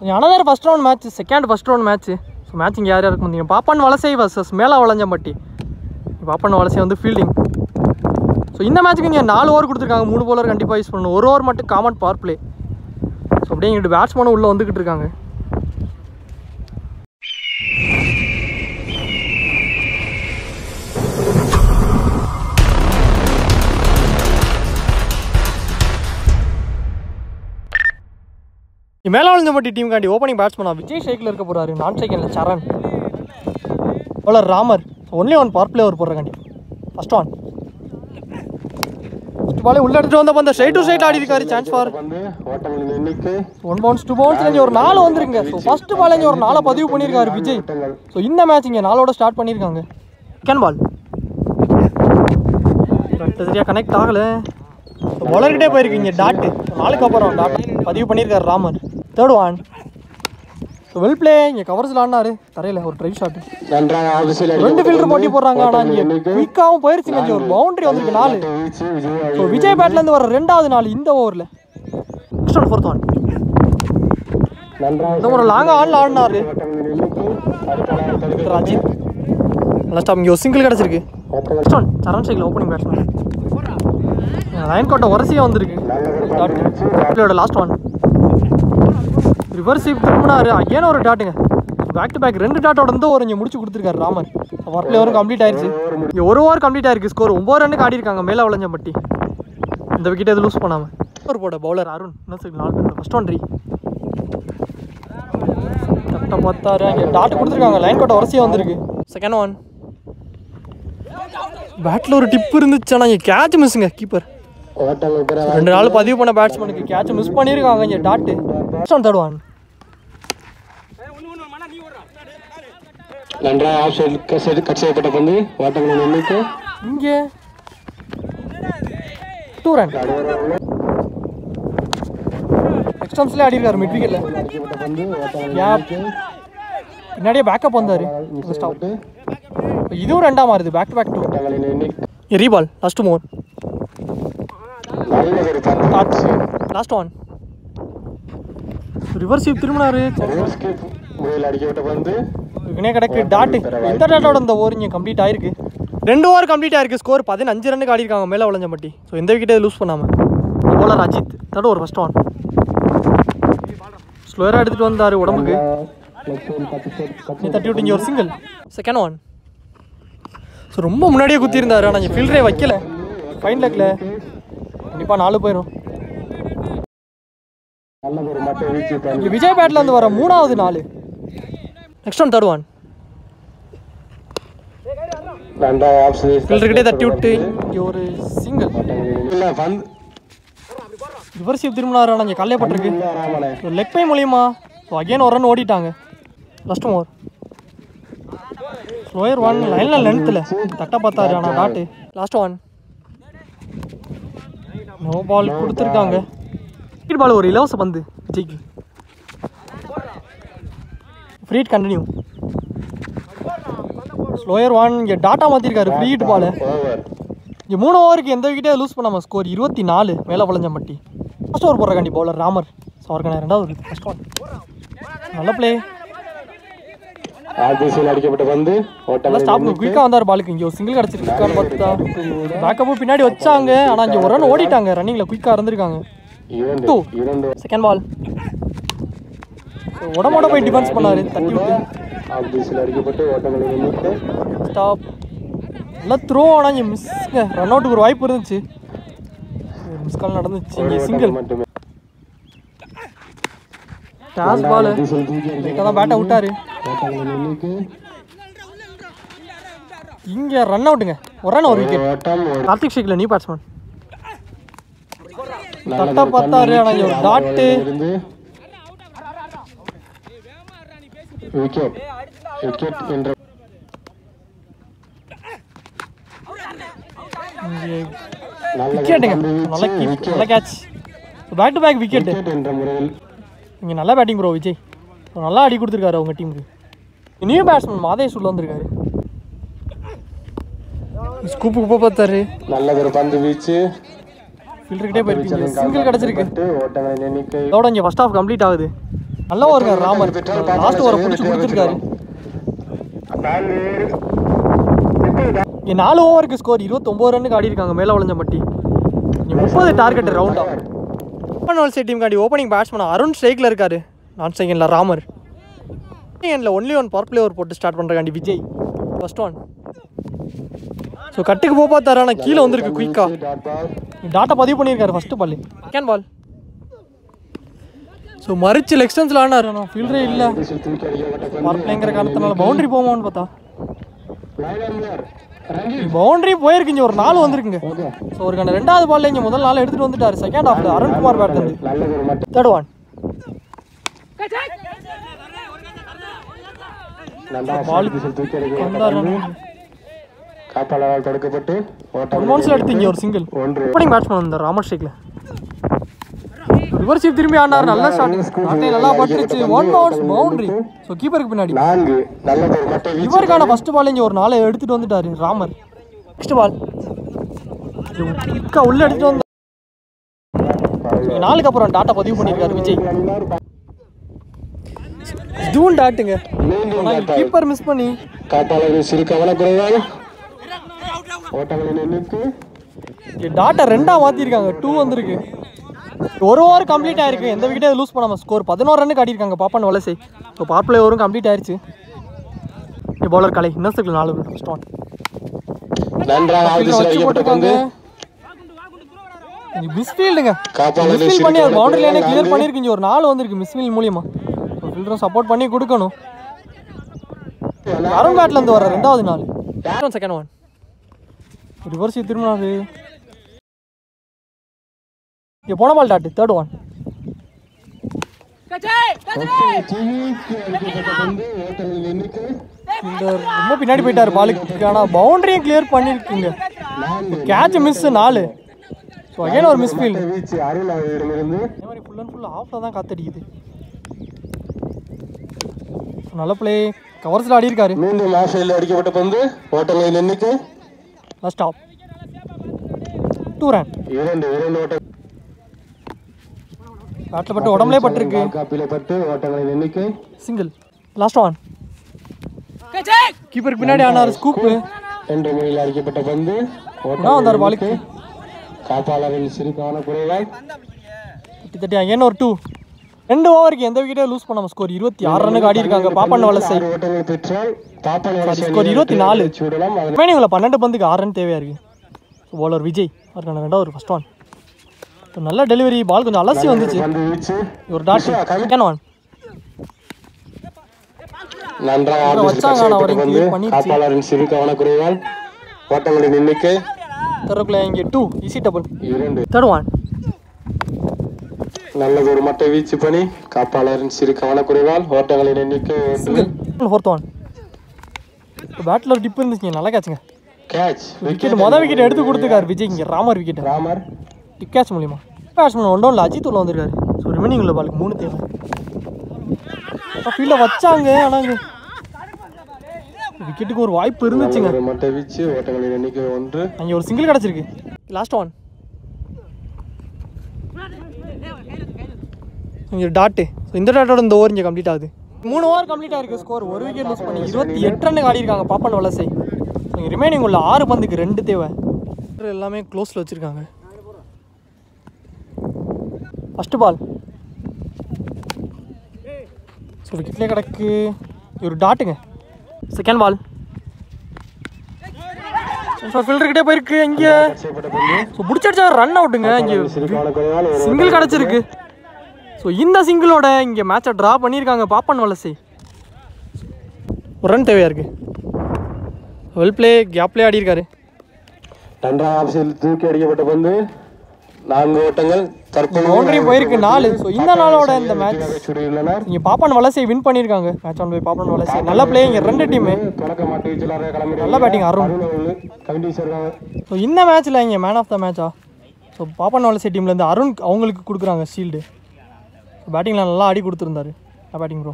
another first round match, second first round match. So match இங்கே யார் யாருக்கு வந்தீங்க பாப்பான் வலசை வர்சஸ் மேலா வளஞ்சம்பட்டி. பாப்பான் வலசை வந்து ஃபீல்டிங். ஸோ இந்த மேட்ச்சுக்கு இங்கே 4 ஓவர் கொடுத்துருக்காங்க. 3 bowler கண்டிப்பாக யூஸ் பண்ணணும். 1 ஓவர் மட்டும் காமன் பவர் பிளே. ஸோ அப்படியே இங்கிட்டு பேட்ஸ்மேனும் உள்ளே வந்துக்கிட்டு இருக்காங்க. மேலே வளஞ்சம்பட்டி டீமுக்காண்டி ஓப்பனிங் பேட்ஸ்மேனா விஜய் ஷேக்கில் இருக்க போகிறாரு. நான் செகண்டில் Charan, bowler Ramar. Only one power play over போடுறக்காண்டி. ஃபர்ஸ்ட் ஒன் பாலே உள்ள எடுத்துட்டு வந்தப்போ அந்த ஸ்ட்ரைட் டு ஸ்ட்ரைட் ஆடி இருக்காரு. சான்ஸ் ஃபார் 1 bounce 2 bounce ஒரு 4 வந்துருங்க. ஸோ ஃபர்ஸ்ட் பால் ஒரு 4 பதிவு பண்ணியிருக்காரு விஜய். ஸோ இந்த மேட்ச் இங்கே 4ஓட ஸ்டார்ட் பண்ணியிருக்காங்க. செகண்ட் பால் சரியாக கனெக்ட் ஆகலை. பவுலர்கிட்டே போயிருக்கீங்க டாட்டு. 4க்கு அப்புறம் டாட் பதிவு பண்ணியிருக்காரு Ramar. Third one well play. இங்கே கவர்ஸ் ஆடினாரு தரையில் ஒரு ட்ரைவ் ஷாட். 2 ஃபீல்டர் போட்டி போடுறாங்க. ஆனால் இங்கே குயிக்காகவும் போயிருச்சுங்க. இங்கே ஒரு பவுண்டரி வந்திருக்கு 4. ஸோ விஜய் பேட்லேருந்து வர 2வது 4 இந்த ஓவரில். நெக்ஸ்ட் ஒன் ஃபோர்த் ஒன் இந்த ஒரு லாங்காக ஆடினாரு அஜித். லாஸ்ட் இங்கே ஒரு சிங்கிள் கிடச்சிருக்கு. நெக்ஸ்ட் ஒன் சரண் ஷேக்கில் ஓப்பனிங் பேட்ஸ்மேன். லைன் கோட்டை வரிசையாக வந்திருக்கு. டாட் லாஸ்ட் ஒன் ரிவர்ஸ் திரும்பினாரு. அகேன் ஒரு டாட்டுங்க. பேக் டு பேக் 2 டாட்டோட வந்து ஒரு இங்கே முடிச்சு கொடுத்துருக்காரு ராமர். ஒர்க் பிளே ஓவரும் கம்ப்ளீட் ஆயிடுச்சு. இங்கே 1 ஓவர் கம்ப்ளீட் ஆயிருக்கு. ஸ்கோர் 9 ரன்னுக்கு ஆடி இருக்காங்க மேலே வளஞ்சம்பட்டி. இந்த விக்கெட் எதுவும் லூஸ் பண்ணாமல் ஒரு போட பவுலர் அருண் இன்னும் 4 ரன். ஃபர்ஸ்ட் ஒன் கரெக்டாக பார்த்தாரு. அங்கே டாட் கொடுத்துருக்காங்க. லைன் கோட்டை வரிசையாக வந்திருக்கு. செகண்ட் ஒன் பேட்டில் ஒரு டிப் இருந்துச்சு. ஆனால் இங்கே கேட்ச் மிஸ்ஸுங்க. கீப்பர் 2 நாள் பதிவு பண்ண பேட்ஸ்மேனுக்கு கேட்ச் மிஸ் பண்ணியிருக்காங்க இங்கே டாட்டு. ஃபர்ஸ்ட் ஒன் தேர்ட் ஒன் இங்கே 2 ரன். எக்ஸ்டம்ஸ்லேயே ஆடி இருக்காரு மிட் விக்கெட்டில். பின்னாடியே பேக்கப் வந்தார். இதுவும் 2ஆக மாறுது. பேக் டு பேக் 2 ரீபால். Last more last one reverse திரும்பினாரு. கிடக்கு டாட்டு. இந்த டாட்டோட இந்த ஓவர் இங்கே கம்ப்ளீட் ஆயிருக்கு. 2 ஓவர் கம்ப்ளீட் ஆயிருக்கு. ஸ்கோர் 15 ரன்னுக்கு ஆடி இருக்காங்க மேலே வளஞ்சம்பட்டி. ஸோ இந்த விக்கெட்டை லூஸ் பண்ணாமல் bowler Ajith. Third over first one ஸ்லோயராக எடுத்துகிட்டு வந்தார் உடம்புக்கு. தட்டி விட்டு இங்கே ஒரு சிங்கிள். செகண்ட் ஒன் ஸோ ரொம்ப முன்னாடியே குத்திருந்தாரு. ஆனால் இங்கே ஃபீல்டரே வைக்கல. ஃபைன் லெக்கில் கண்டிப்பாக 4 போயிடும். இங்கே விஜய் பேட்லேருந்து வர 3வது 4. நெக்ஸ்ட் ஒன் தேர்ட் ஒன் ஃபீல்டர்கிட்டே தட்டி விட்டு இங்கே ஒரு சிங்கிள். ரிவர்ஸ் திரும்பினாரு. ஆனால் இங்கே கல்லைப்பட்டிருக்கு லெக் பை மூலியமா. ஸோ அகேன் ஒரு ரன் ஓடிட்டாங்க. லாஸ்ட் ஓவர் ஸ்லோயர் ஒன் லைனில் லென்த்தில் தட்டை பார்த்தாரு. ஆனால் dot. Last one no ball கொடுத்துருக்காங்க. விக்கெட் பால் ஒரு இலவச பந்து விஜய்க்கு. Free hit continue. Slower one இங்கே டாட்டா மாற்றிருக்காரு. Free hit ball. இங்கே 3 ஓவருக்கு எந்த விக்கெட்டே லூஸ் பண்ணாமல் ஸ்கோர் 24 மேலே வளஞ்சம்பட்டி. ஃபர்ஸ்ட் ஓவர் போடுறக்காண்டி பவுலர் ராமர். ஸோ அவருக்கான 2வது ஃபர்ஸ்ட் ஒன் நல்ல பிளே. அடிக்கப்பட்ட பந்து ஸ்டாப் குயிக்காக வந்தார் பாலுக்கு. இங்கே ஒரு சிங்கிள் கிடச்சிருக்கு. பார்த்தா பேக்கப்பும் பின்னாடி வச்சாங்க. ஆனால் இங்கே ஒரு ரன் ஓடிட்டாங்க. ரன்னிங்கில் குயிக்காக இருந்திருக்காங்க. 2 செகண்ட் பால் உடம்போட போய் டிஃபென்ஸ் பண்ணாரு. தட்டி விட்டு ஸ்டாப் நல்லா த்ரோ. ஆனால் இங்கே மிஸ்ங்க. ரன் அவுட்டுக்கு ஒரு வாய்ப்பு இருந்துச்சு. மிஸ் கால் நடந்துச்சு. இங்கே சிங்கிள். டாஸ் பால் தான் பேட்டை விட்டாரு. இங்கே ரன் அவுட்டுங்க. ஒரு ரன் ஒரு விக்கெட். கார்த்திக் ஷேக்கில் நியூ பேட்ஸ்மேன். தட்டை பார்த்தாரு. ஆனால் இங்கே ஒரு டாட்டு. விக்கெட்டுங்க. நல்ல catch. Back to back wicket. இங்கே நல்லா பேட்டிங் ப்ரோ விஜய். நல்லா அடி கொடுத்துருக்காரு அவங்க டீமுக்கு. நியூ பேட்ஸ்மேன் மாதேஷ் உள்ள வந்திருக்காரு. ஸ்கூப்பு பார்த்தாரு. நல்ல ஒரு பந்து வீச்சு. ஃபீல்டர்கிட்டே போயிருக்கீங்க. சிங்கிள் கிடச்சிருக்கு. அதோட இங்கே ஃபர்ஸ்ட் ஹாஃப் கம்ப்ளீட் ஆகுது. நல்லா இருக்கார் ராமர். லாஸ்ட் ஓவரை பிடிச்சி கொடுத்துருக்காரு. இங்கே 4 ஓவருக்கு ஸ்கோர் 29 ரன்னுக்கு ஆடி இருக்காங்க மேலே வளைஞ்ச மட்டி. 30 டார்கெட் ரவுண்டா. வலசை டீம் காண்டி ஓப்பனிங் பேட்ஸ்மேன் அருண் ஸ்ட்ரைக்கில் இருக்காரு. நான் செகண்டில் ராமர். எண்டில் only one power play over போட்டு ஸ்டார்ட் பண்ணுறாண்டி விஜய். First one. ஸோ கட்டுக்கு போக பார்த்தாரு, ஆனால் கீழே வந்துருக்கு குயிக்கா. டாட்டா பதிவு பண்ணியிருக்காரு first ball. Second ball. So மறிச்சு எக்ஸ்டென்ஸில் ஆனார். ஆனால் ஃபீல்டரே இல்லை. பவர் பிளேங்கிற காரணத்தினால பவுண்டரி போமான்னு பார்த்தா பவுண்டரி போயிருக்கு. இங்கே ஒரு 4 வந்துருக்குங்க. ஸோ ஒருக்கான 2வது பால்ல இங்கே முதல் 4 எடுத்துகிட்டு வந்துட்டார். செகண்ட் ஹாஃப்ல அருண்குமார் பேட் வந்து. Third one. எடுத்து இங்கே ஒரு சிங்கிள். ஓப்பனிங் பேட்ஸ்மேன் வந்தார் ராமர் ஸ்ட்ரைக்கில். ரிவர்ஸ் திரும்பி ஆனார். நல்ல ஷாட். நல்லா பட்டுச்சு. 1 அவுட் பவுண்டரி. ஸோ கீப்பருக்கு பின்னாடி இவருக்கான ஃபர்ஸ்ட் பால் இங்கே ஒரு 4 எடுத்துகிட்டு வந்துட்டார் ராமர். நெக்ஸ்ட் பால் உள்ள எடுத்துட்டு வந்து 4க்கு அப்புறம் டாட்டா பதிவு பண்ணியிருக்காரு விஜய். இதுவும் டாட்டுங்க. கீப்பர் மிஸ் பண்ணி டாட்டா 2ஆ மாற்றிருக்காங்க. 2 வந்திருக்கு. ஒரு ஓவர் கம்ப்ளீட் ஆயிருக்கு. எந்த விக்கெட்டும் லூஸ் பண்ணாமல் ஸ்கோர் 11 ரன்னுக்கு ஆடிருக்காங்க பாப்பான் வலசை. ஸோ பவர் பிளே ஓவரும் கம்ப்ளீட் ஆயிடுச்சு. பவுலர் கலை இன்னும் 4 ஃபர்ஸ்ட் ஒன். மிஸ்ஃபீல்டுங்க. மிஸ்ஃபீல்ட் பண்ணி ஒரு பவுண்டரி லைனை கிளியர் பண்ணிருக்கீங்க. ஒரு 4 வந்திருக்கு மிஸ்ஃபீல்ட் மூலியமா. ஃபீல்டரும் சப்போர்ட் பண்ணி கொடுக்கணும். அருண் பேட்ல இருந்து வர 2வது 4. Second one. ரிவர்ஸ் திரும்பினாரு. இங்கே போன பால் டாட்டு. Third one. ரொம்ப பின்னாடி போயிட்டாரு பாலுக்கு. ஆனால் பவுண்டரியும் கிளியர் பண்ணிருக்கீங்க. Catch miss 4. ஸோ அகைன் ஒரு மிஸ் ஃபீல்டு. இந்த மாதிரி ஃபுல் அண்ட் ஃபுல் ஆஃப்ல தான் காத்தடிக்குது. நல்ல பிளே. கவர்ஸில் ஆடி இருக்காரு. மீண்டும் ஆஃப் சைடில் அடிக்கப்பட்ட பந்து. ஓட்டங்களின் எண்ணிக்கை லாஸ்ட் ஆஃப் 2 ரன். 2 ஓட்டம். பேட்டில் பட்டு உடம்புலே பட்டிருக்கு. காப்பில பட்டு ஓட்டங்களின் எண்ணிக்கை சிங்கிள். Last one. கீப்பருக்கு பின்னாடி ஆனார் ஸ்கூப். 2 முறையில் அடிக்கப்பட்ட பந்து. ஓட்டம் வந்தார் பாலுக்கு. காப்பாளரின் சிறுக்கான குறைவால் கிட்டத்தட்ட அகைன் ஒரு 2. 2 ஓவருக்கு எந்த விக்கெட்டும் லூஸ் பண்ணாம ஸ்கோர் 26 ரன்னுக்கு ஆடி இருக்காங்க பாப்பான் வலசை. ஓட்டங்கள் பெற்றால் பாப்பான் வலசை ஸ்கோர் 24. ரிமைனிங்ல 12 பந்துக்கு 6 ரன் தேவையா இருக்கு. பவுலர் விஜய் அவருக்கான 2வது ஃபர்ஸ்ட் ஒன். நல்ல டெலிவரி. பால் கொஞ்சம் அலசி வந்துச்சு. ஒரு டாட். Second one. நன்றாக வச்சாங்க. காப்பாளரின் சிறு கவனக்குறைவால் ஓட்டங்களின் எண்ணிக்கை தரக்குள்ள இங்கே 2 ஈஸி டபுள். 2. Third one. நல்லது ஒரு மட்டை வீச்சு பணி. காப்பாளரின் சிறு கவனக்குறைவால் ஓட்டங்களின் எண்ணிக்கை 1. Fourth one. பேட்ல ஒரு டிப் இருந்துச்சுங்க. நல்லா கேட்சுங்க. கேட்ச். விக்கெட் மொதல் விக்கெட் எடுத்து கொடுத்துருக்காரு விஜய். இங்கே ராமர் விக்கெட். ராமர் டிப் கேட்ச் மூலியமா. பேட்ஸ்மேன் 1 டவுன்ல அஜித் உள்ள வந்திருக்காரு. ஸோ ரிமைனிங் உள்ள பாலுக்கு 3 தேவை. ஃபீல்டில் வச்சாங்க. ஆனால் விக்கெட்டுக்கு ஒரு வாய்ப்பு இருந்துச்சுங்க. மட்டை வீச்சு ஓட்டங்களின் எண்ணிக்கை 1. அங்கே ஒரு சிங்கிள் கிடச்சிருக்கு. Last one. இங்கே டாட்டு. ஸோ இந்த டாட்டோட இந்த ஓவர் இங்கே கம்ப்ளீட் ஆகுது. 3 ஓவர் கம்ப்ளீட் ஆகிருக்கு. ஸ்கோர் 1 விக்கெட் லூஸ் பண்ணி 28 ரன்னுக்கு ஆடி இருக்காங்க பாப்பான் வலசை. இங்கே ரிமைனிங் உள்ள 6 பந்துக்கு 2 தேவை. எல்லாமே க்ளோஸில் வச்சுருக்காங்க. ஃபஸ்ட்டு பால். ஸோ விக்கெட்லேயே கிடக்கு. ஒரு டாட்டுங்க. Second ball. ஃபீல்டர்கிட்டே போயிருக்கு. இங்கே ஸோ பிடிச்சடிச்சா ரன் அவுட்டுங்க. இங்கே சிங்கிள் கிடச்சிருக்கு. ஸோ இந்த சிங்கிளோட இங்கே மேட்சை ட்ரா பண்ணியிருக்காங்க பாப்பான் வலசை. ஒரு ரன் தேவையாக இருக்குது. Well play. கேப்லேயே ஆடி இருக்காரு. நன்றாக ஆப்ஷனில் தூக்கி அடிக்கப்பட்ட பந்து. 4 ஓட்டங்கள். பவுண்டரியும் போயிருக்கு 4. ஸோ இந்த நாளோட இந்த மேட்ச் இங்கே பாப்பான் வலசை வின் பண்ணியிருக்காங்க. மேட்ச் ஆன் பை பாப்பான் வலசை. நல்ல பிளே. இங்கே 2 டீமு நல்ல பேட்டிங். அருண். ஸோ இந்த மேட்ச்சில் இங்கே மேன் ஆஃப் த மேட்சா. ஸோ பாப்பான் வலசை டீம்லேருந்து அருண் அவங்களுக்கு கொடுக்குறாங்க ஷீல்டு. பேட்டிங்கில் நல்லா ஆடி கொடுத்துருந்தாரு. Batting bro.